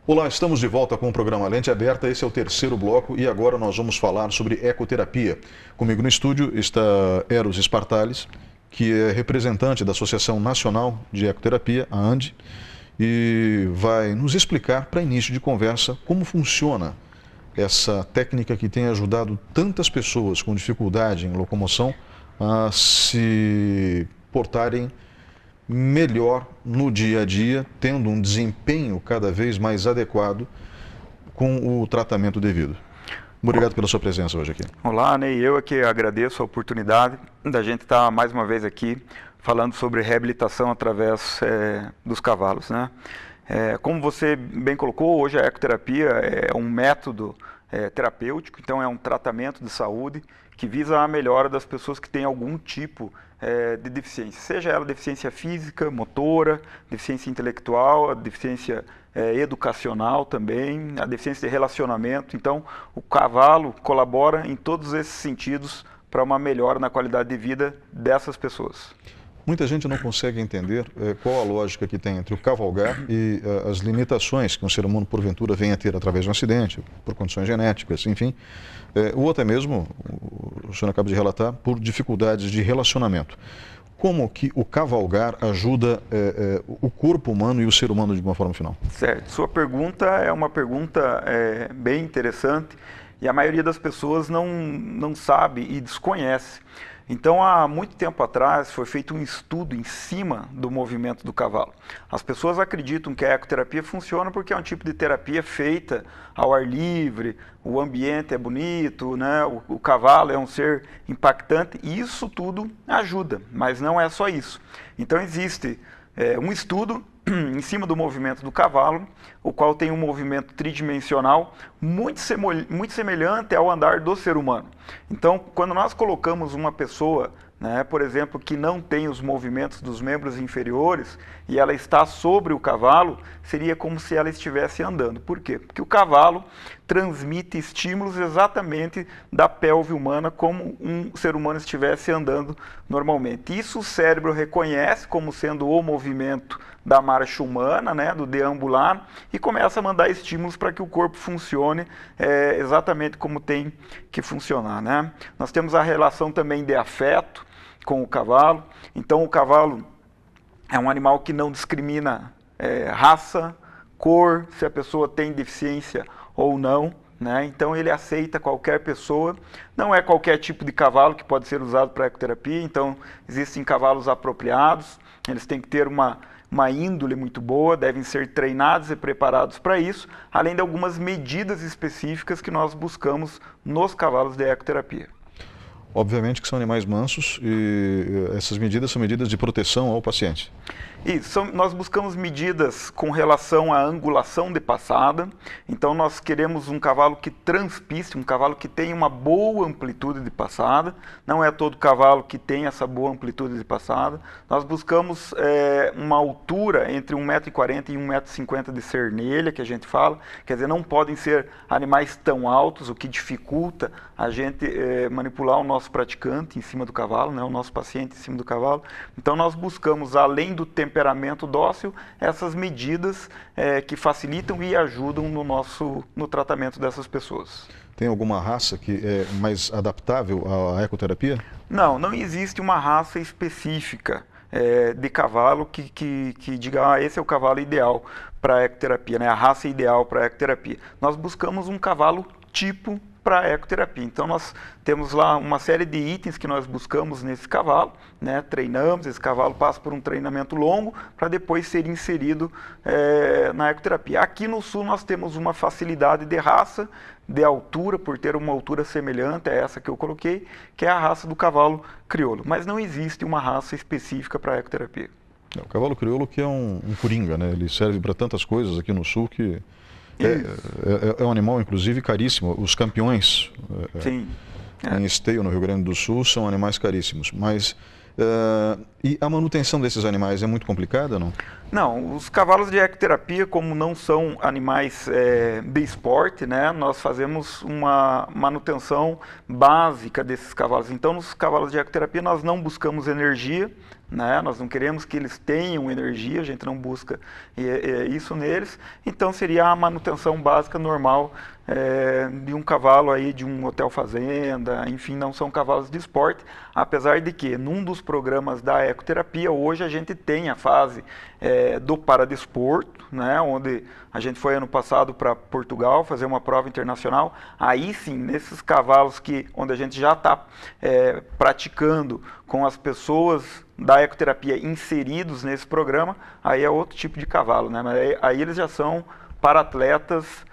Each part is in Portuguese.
Olá, estamos de volta com o programa Lente Aberta. Esse é o terceiro bloco e agora nós vamos falar sobre ecoterapia. Comigo no estúdio está Eros Spartalis, que é representante da Associação Nacional de Ecoterapia, a ANDE, e vai nos explicar, para início de conversa, como funciona essa técnica que tem ajudado tantas pessoas com dificuldade em locomoção a se portarem melhor no dia a dia, tendo um desempenho cada vez mais adequado com o tratamento devido. Obrigado pela sua presença hoje aqui. Olá, Ney. Eu é que agradeço a oportunidade da gente estar mais uma vez aqui falando sobre reabilitação através dos cavalos, né? Como você bem colocou, hoje a ecoterapia é um método terapêutico, então é um tratamento de saúde que visa a melhora das pessoas que têm algum tipo de deficiência, seja ela deficiência física, motora, deficiência intelectual, a deficiência educacional também, a deficiência de relacionamento. Então, o cavalo colabora em todos esses sentidos para uma melhora na qualidade de vida dessas pessoas. Muita gente não consegue entender qual a lógica que tem entre o cavalgar e as limitações que um ser humano, porventura, venha a ter através de um acidente, por condições genéticas, enfim, ou até mesmo, o senhor acaba de relatar, por dificuldades de relacionamento. Como que o cavalgar ajuda o corpo humano e o ser humano de uma forma final? Certo. Sua pergunta é uma pergunta bem interessante e a maioria das pessoas não sabe e desconhece. Então, há muito tempo atrás, foi feito um estudo em cima do movimento do cavalo. As pessoas acreditam que a ecoterapia funciona porque é um tipo de terapia feita ao ar livre, o ambiente é bonito, né? O cavalo é um ser impactante, e isso tudo ajuda, mas não é só isso. Então, existe um estudo em cima do movimento do cavalo, o qual tem um movimento tridimensional muito semelhante ao andar do ser humano. Então, quando nós colocamos uma pessoa, né, por exemplo, que não tem os movimentos dos membros inferiores e ela está sobre o cavalo, seria como se ela estivesse andando. Por quê? Porque o cavalo transmite estímulos exatamente da pelve humana, como um ser humano estivesse andando normalmente. Isso o cérebro reconhece como sendo o movimento da marcha humana, né, do deambular, e começa a mandar estímulos para que o corpo funcione exatamente como tem que funcionar, né? Nós temos a relação também de afeto com o cavalo. Então, o cavalo é um animal que não discrimina raça, cor, se a pessoa tem deficiência ou não, né? Então, ele aceita qualquer pessoa. Não é qualquer tipo de cavalo que pode ser usado para ecoterapia. Então, existem cavalos apropriados. Eles têm que ter uma índole muito boa, devem ser treinados e preparados para isso, além de algumas medidas específicas que nós buscamos nos cavalos de ecoterapia. Obviamente que são animais mansos e essas medidas são medidas de proteção ao paciente. Isso, nós buscamos medidas com relação à angulação de passada. Então nós queremos um cavalo que transpisse, um cavalo que tenha uma boa amplitude de passada. Não é todo cavalo que tem essa boa amplitude de passada. Nós buscamos uma altura entre 1,40 m e 1,50 m de cernelha, que a gente fala. Quer dizer, não podem ser animais tão altos, o que dificulta a gente manipular o nosso praticante em cima do cavalo, né, o nosso paciente em cima do cavalo. Então nós buscamos, além do temperamento dócil, essas medidas que facilitam e ajudam no tratamento dessas pessoas. Tem alguma raça que é mais adaptável à ecoterapia? Não existe uma raça específica de cavalo que diga, esse é o cavalo ideal para a ecoterapia, né? A raça ideal para a ecoterapia. Nós buscamos um cavalo tipo para a ecoterapia. Então nós temos lá uma série de itens que nós buscamos nesse cavalo, né? Treinamos, esse cavalo passa por um treinamento longo para depois ser inserido na ecoterapia. Aqui no sul nós temos uma facilidade de raça, de altura, por ter uma altura semelhante a essa que eu coloquei, que é a raça do cavalo crioulo. Mas não existe uma raça específica para a ecoterapia. O cavalo crioulo que é um coringa, né? Ele serve para tantas coisas aqui no sul que é um animal, inclusive, caríssimo. Os campeões em esteio no Rio Grande do Sul são animais caríssimos. Mas e a manutenção desses animais é muito complicada, não? Não, os cavalos de ecoterapia, como não são animais de esporte, né, nós fazemos uma manutenção básica desses cavalos. Então, nos cavalos de ecoterapia, nós não buscamos energia, né? Nós não queremos que eles tenham energia, a gente não busca isso neles. Então seria a manutenção básica normal de um cavalo aí de um hotel fazenda, enfim, não são cavalos de esporte, apesar de que num dos programas da ecoterapia hoje a gente tem a fase do paradesporto, né, onde a gente foi ano passado para Portugal fazer uma prova internacional. Aí sim, nesses cavalos onde a gente já está praticando com as pessoas da ecoterapia inseridos nesse programa, aí é outro tipo de cavalo, né? Mas aí eles já são para atletas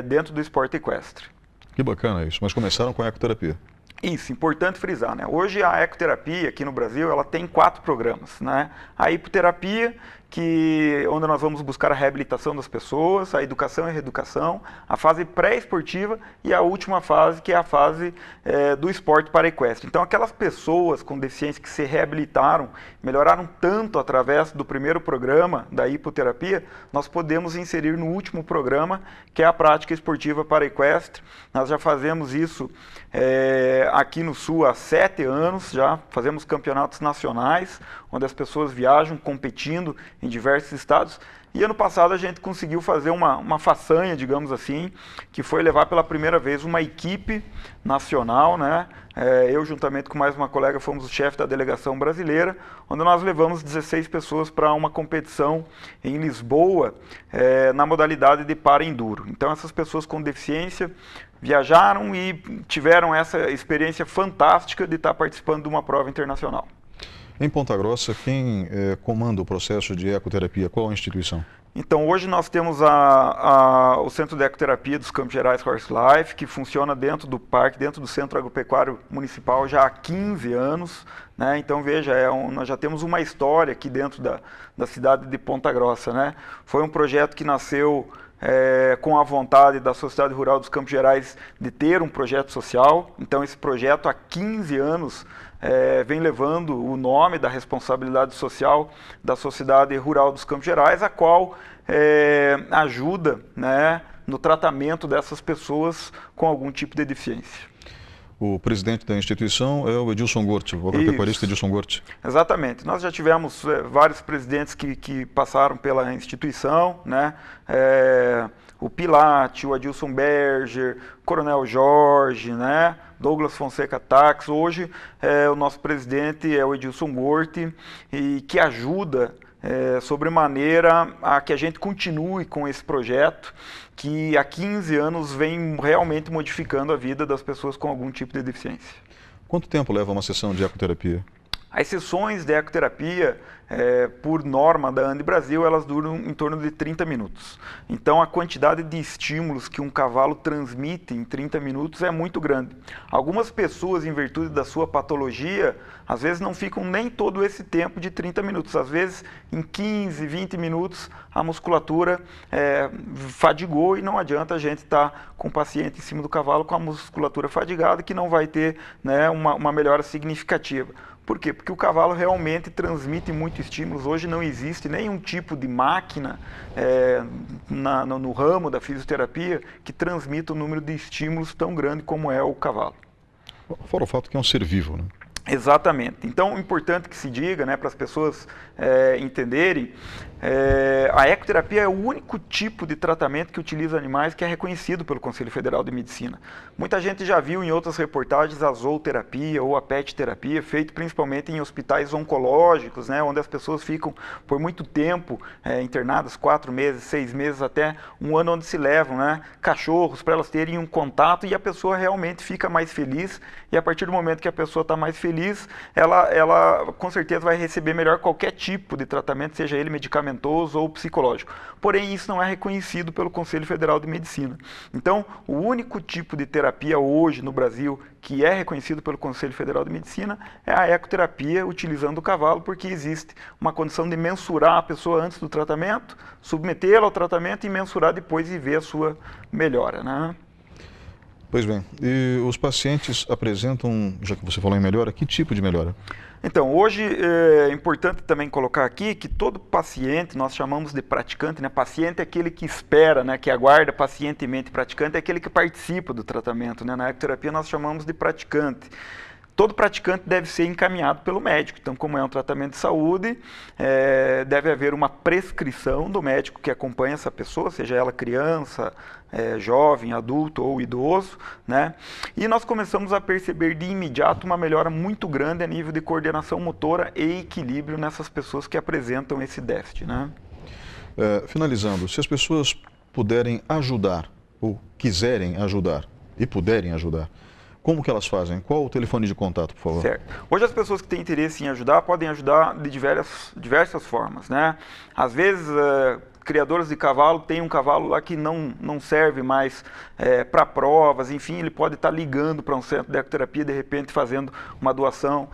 dentro do esporte equestre. Que bacana isso, mas começaram com a ecoterapia. Isso, importante frisar, né? Hoje a ecoterapia aqui no Brasil, ela tem 4 programas, né? A hipoterapia, onde nós vamos buscar a reabilitação das pessoas, a educação e reeducação, a fase pré-esportiva e a última fase, que é a fase do esporte para equestre. Então, aquelas pessoas com deficiência que se reabilitaram, melhoraram tanto através do primeiro programa da hipoterapia, nós podemos inserir no último programa, que é a prática esportiva para equestre. Nós já fazemos isso aqui no Sul há 7 anos, já fazemos campeonatos nacionais, onde as pessoas viajam competindo em diversos estados. E ano passado a gente conseguiu fazer uma façanha, digamos assim, que foi levar pela primeira vez uma equipe nacional, né? Eu, juntamente com mais uma colega, fomos o chefe da delegação brasileira, onde nós levamos 16 pessoas para uma competição em Lisboa, na modalidade de para-enduro. Então, essas pessoas com deficiência viajaram e tiveram essa experiência fantástica de estar participando de uma prova internacional. Em Ponta Grossa, quem comanda o processo de ecoterapia? Qual a instituição? Então, hoje nós temos o Centro de Ecoterapia dos Campos Gerais Horse Life, que funciona dentro do parque, dentro do Centro Agropecuário Municipal já há 15 anos. Né? Então, veja, nós já temos uma história aqui dentro da cidade de Ponta Grossa. Né? Foi um projeto que nasceu com a vontade da Sociedade Rural dos Campos Gerais de ter um projeto social. Então, esse projeto há 15 anos vem levando o nome da responsabilidade social da Sociedade Rural dos Campos Gerais, a qual ajuda, né, no tratamento dessas pessoas com algum tipo de deficiência. O presidente da instituição é o Edilson Gorte, o agropecuarista Edilson Gorte. Exatamente. Nós já tivemos vários presidentes que passaram pela instituição, né? O Pilate, o Adilson Berger, Coronel Jorge, né? Douglas Fonseca Tax. Hoje o nosso presidente é o Edilson Gorte, e que ajuda sobremaneira a que a gente continue com esse projeto, que há 15 anos vem realmente modificando a vida das pessoas com algum tipo de deficiência. Quanto tempo leva uma sessão de ecoterapia? As sessões de ecoterapia, por norma da ANDE Brasil, elas duram em torno de 30 minutos. Então, a quantidade de estímulos que um cavalo transmite em 30 minutos é muito grande. Algumas pessoas, em virtude da sua patologia, às vezes não ficam nem todo esse tempo de 30 minutos. Às vezes, em 15, 20 minutos, a musculatura fadigou, e não adianta a gente estar com o paciente em cima do cavalo com a musculatura fadigada, que não vai ter, né, uma melhora significativa. Por quê? Porque o cavalo realmente transmite muitos estímulos. Hoje não existe nenhum tipo de máquina no ramo da fisioterapia que transmita um número de estímulos tão grande como é o cavalo. Fora o fato que é um ser vivo, né? Exatamente. Então, é importante que se diga, né, para as pessoas entenderem, a ecoterapia é o único tipo de tratamento que utiliza animais que é reconhecido pelo Conselho Federal de Medicina. Muita gente já viu em outras reportagens a zooterapia ou a pet terapia, feito principalmente em hospitais oncológicos, né, onde as pessoas ficam por muito tempo internadas, 4 meses, 6 meses, até um ano, onde se levam, né, cachorros para elas terem um contato, e a pessoa realmente fica mais feliz. E a partir do momento que a pessoa está mais feliz, ela com certeza vai receber melhor qualquer tipo de tratamento, seja ele medicamentoso ou psicológico. Porém, isso não é reconhecido pelo Conselho Federal de Medicina. Então, o único tipo de terapia hoje no Brasil que é reconhecido pelo Conselho Federal de Medicina é a ecoterapia utilizando o cavalo, porque existe uma condição de mensurar a pessoa antes do tratamento, submetê-la ao tratamento e mensurar depois e ver a sua melhora, né? Pois bem, e os pacientes apresentam, já que você falou em melhora, que tipo de melhora? Então, hoje é importante também colocar aqui que todo paciente, nós chamamos de praticante, né? Paciente é aquele que espera, né? Que aguarda pacientemente. Praticante é aquele que participa do tratamento, né? Na ecoterapia nós chamamos de praticante. todo praticante deve ser encaminhado pelo médico. Então, como é um tratamento de saúde, deve haver uma prescrição do médico que acompanha essa pessoa, seja ela criança, jovem, adulto ou idoso, né? E nós começamos a perceber de imediato uma melhora muito grande a nível de coordenação motora e equilíbrio nessas pessoas que apresentam esse déficit, né? Finalizando, se as pessoas puderem ajudar, ou quiserem ajudar, e puderem ajudar, como que elas fazem? Qual o telefone de contato, por favor? Certo. Hoje as pessoas que têm interesse em ajudar podem ajudar de diversas formas, né? Às vezes, criadores de cavalo têm um cavalo lá que não serve mais para provas, enfim, ele pode estar ligando para um centro de ecoterapia, de repente fazendo uma doação.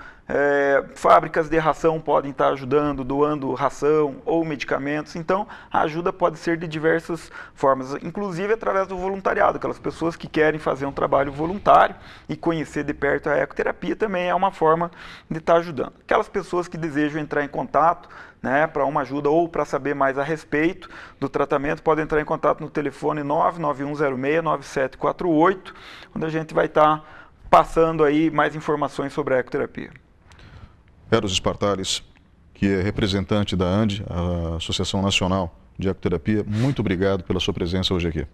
Fábricas de ração podem estar ajudando, doando ração ou medicamentos. Então, a ajuda pode ser de diversas formas, inclusive através do voluntariado. Aquelas pessoas que querem fazer um trabalho voluntário e conhecer de perto a ecoterapia também é uma forma de estar ajudando. Aquelas pessoas que desejam entrar em contato, né, para uma ajuda ou para saber mais a respeito do tratamento, podem entrar em contato no telefone 99106-9748, onde a gente vai estar passando aí mais informações sobre a ecoterapia. Eros Spartalis, que é representante da ANDE, a Associação Nacional de Ecoterapia, muito obrigado pela sua presença hoje aqui.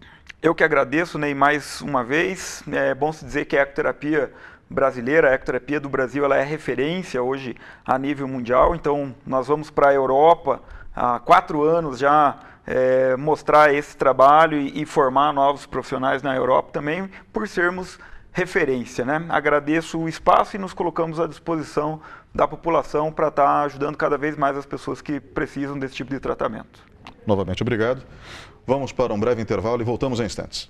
Eu que agradeço, Ney, mais uma vez. É bom se dizer que a ecoterapia brasileira, a ecoterapia do Brasil, ela é referência hoje a nível mundial. Então, nós vamos para a Europa há 4 anos já mostrar esse trabalho e formar novos profissionais na Europa também, por sermos referência, né? Agradeço o espaço e nos colocamos à disposição da população para estar ajudando cada vez mais as pessoas que precisam desse tipo de tratamento. Novamente, obrigado. Vamos para um breve intervalo e voltamos em instantes.